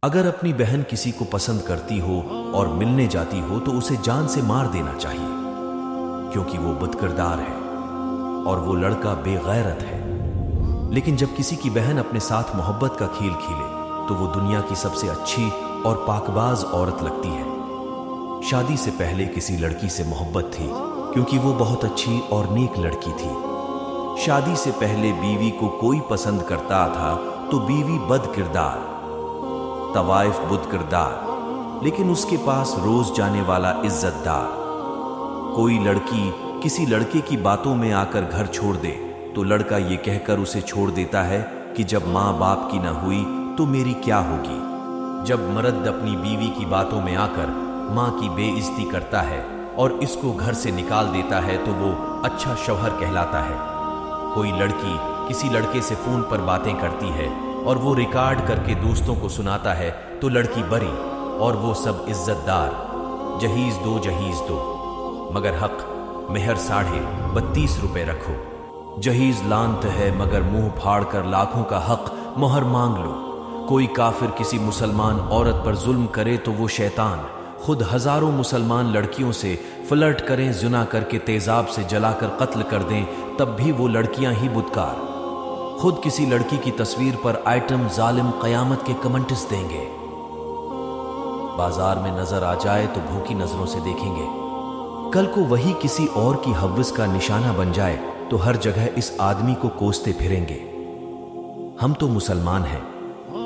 اگر اپنی بہن کسی کو پسند کرتی ہو اور ملنے جاتی ہو تو اسے جان سے مار دینا چاہیے، کیونکہ وہ بد کردار ہے اور وہ لڑکا بے غیرت ہے۔ لیکن جب کسی کی بہن اپنے ساتھ محبت کا کھیل کھیلے تو وہ دنیا کی سب سے اچھی اور پاکباز عورت لگتی ہے۔ شادی سے پہلے کسی لڑکی سے محبت تھی کیونکہ وہ بہت اچھی اور نیک لڑکی تھی۔ شادی سے پہلے بیوی کو کوئی پسند کرتا تھا تو بیوی بد کردار، طوائف بد کردار، لیکن اس کے پاس روز جانے والا عزت دار۔ کوئی لڑکی کسی لڑکے کی باتوں میں آ کر گھر چھوڑ دے تو لڑکا یہ کہہ کر اسے چھوڑ دیتا ہے کہ جب ماں باپ کی نہ ہوئی تو میری کیا ہوگی۔ جب مرد اپنی بیوی کی باتوں میں آ کر ماں کی بے عزتی کرتا ہے اور اس کو گھر سے نکال دیتا ہے تو وہ اچھا شوہر کہلاتا ہے۔ کوئی لڑکی کسی لڑکے سے فون پر باتیں کرتی ہے اور وہ ریکارڈ کر کے دوستوں کو سناتا ہے تو لڑکی بری اور وہ سب عزت دار۔ جہیز دو مگر حق مہر 32.5 روپے رکھو۔ جہیز لانت ہے مگر منہ پھاڑ کر لاکھوں کا حق مہر مانگ لو۔ کوئی کافر کسی مسلمان عورت پر ظلم کرے تو وہ شیطان، خود ہزاروں مسلمان لڑکیوں سے فلرٹ کریں، زنا کر کے تیزاب سے جلا کر قتل کر دیں تب بھی وہ لڑکیاں ہی بدکار۔ خود کسی لڑکی کی تصویر پر آئٹم ظالم قیامت کے کمنٹس دیں گے۔ بازار میں نظر آ جائے تو بھوکی نظروں سے دیکھیں گے۔ کل کو وہی کسی اور کی ہوس کا نشانہ بن جائے تو ہر جگہ اس آدمی کو کوستے پھریں گے۔ ہم تو مسلمان ہیں،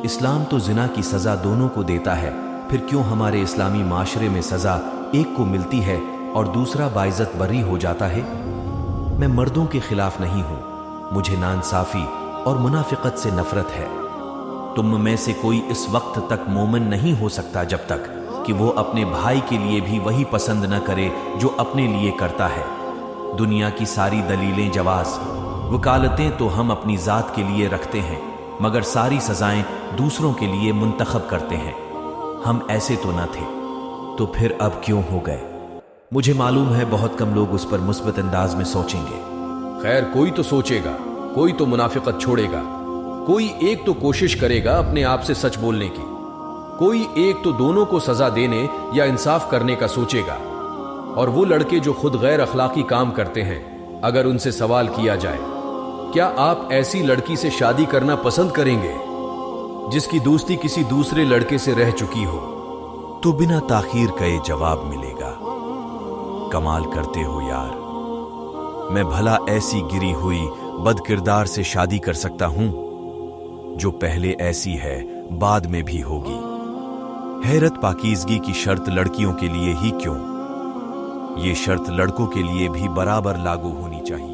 اسلام تو زنا کی سزا دونوں کو دیتا ہے، پھر کیوں ہمارے اسلامی معاشرے میں سزا ایک کو ملتی ہے اور دوسرا باعزت بری ہو جاتا ہے؟ میں مردوں کے خلاف نہیں ہوں، مجھے ناانصافی اور منافقت سے نفرت ہے۔ تم میں سے کوئی اس وقت تک مومن نہیں ہو سکتا جب تک کہ وہ اپنے بھائی کے لیے بھی وہی پسند نہ کرے جو اپنے لیے کرتا ہے۔ دنیا کی ساری دلیلیں جواز، وکالتیں تو ہم اپنی ذات کے لیے رکھتے ہیں مگر ساری سزائیں دوسروں کے لیے منتخب کرتے ہیں۔ ہم ایسے تو نہ تھے تو پھر اب کیوں ہو گئے؟ مجھے معلوم ہے بہت کم لوگ اس پر مثبت انداز میں سوچیں گے۔ خیر، کوئی تو سوچے گا، کوئی تو منافقت چھوڑے گا، کوئی ایک تو کوشش کرے گا اپنے آپ سے سچ بولنے کی، کوئی ایک تو دونوں کو سزا دینے یا انصاف کرنے کا سوچے گا۔ اور وہ لڑکے جو خود غیر اخلاقی کام کرتے ہیں، اگر ان سے سوال کیا جائے کیا آپ ایسی لڑکی سے شادی کرنا پسند کریں گے جس کی دوستی کسی دوسرے لڑکے سے رہ چکی ہو، تو بنا تاخیر کا یہ جواب ملے گا، کمال کرتے ہو یار، میں بھلا ایسی گری ہوئی بد کردار سے شادی کر سکتا ہوں جو پہلے ایسی ہے بعد میں بھی ہوگی۔ حیرت پاکیزگی کی شرط لڑکیوں کے لیے ہی کیوں، یہ شرط لڑکوں کے لیے بھی برابر لاگو ہونی چاہیے۔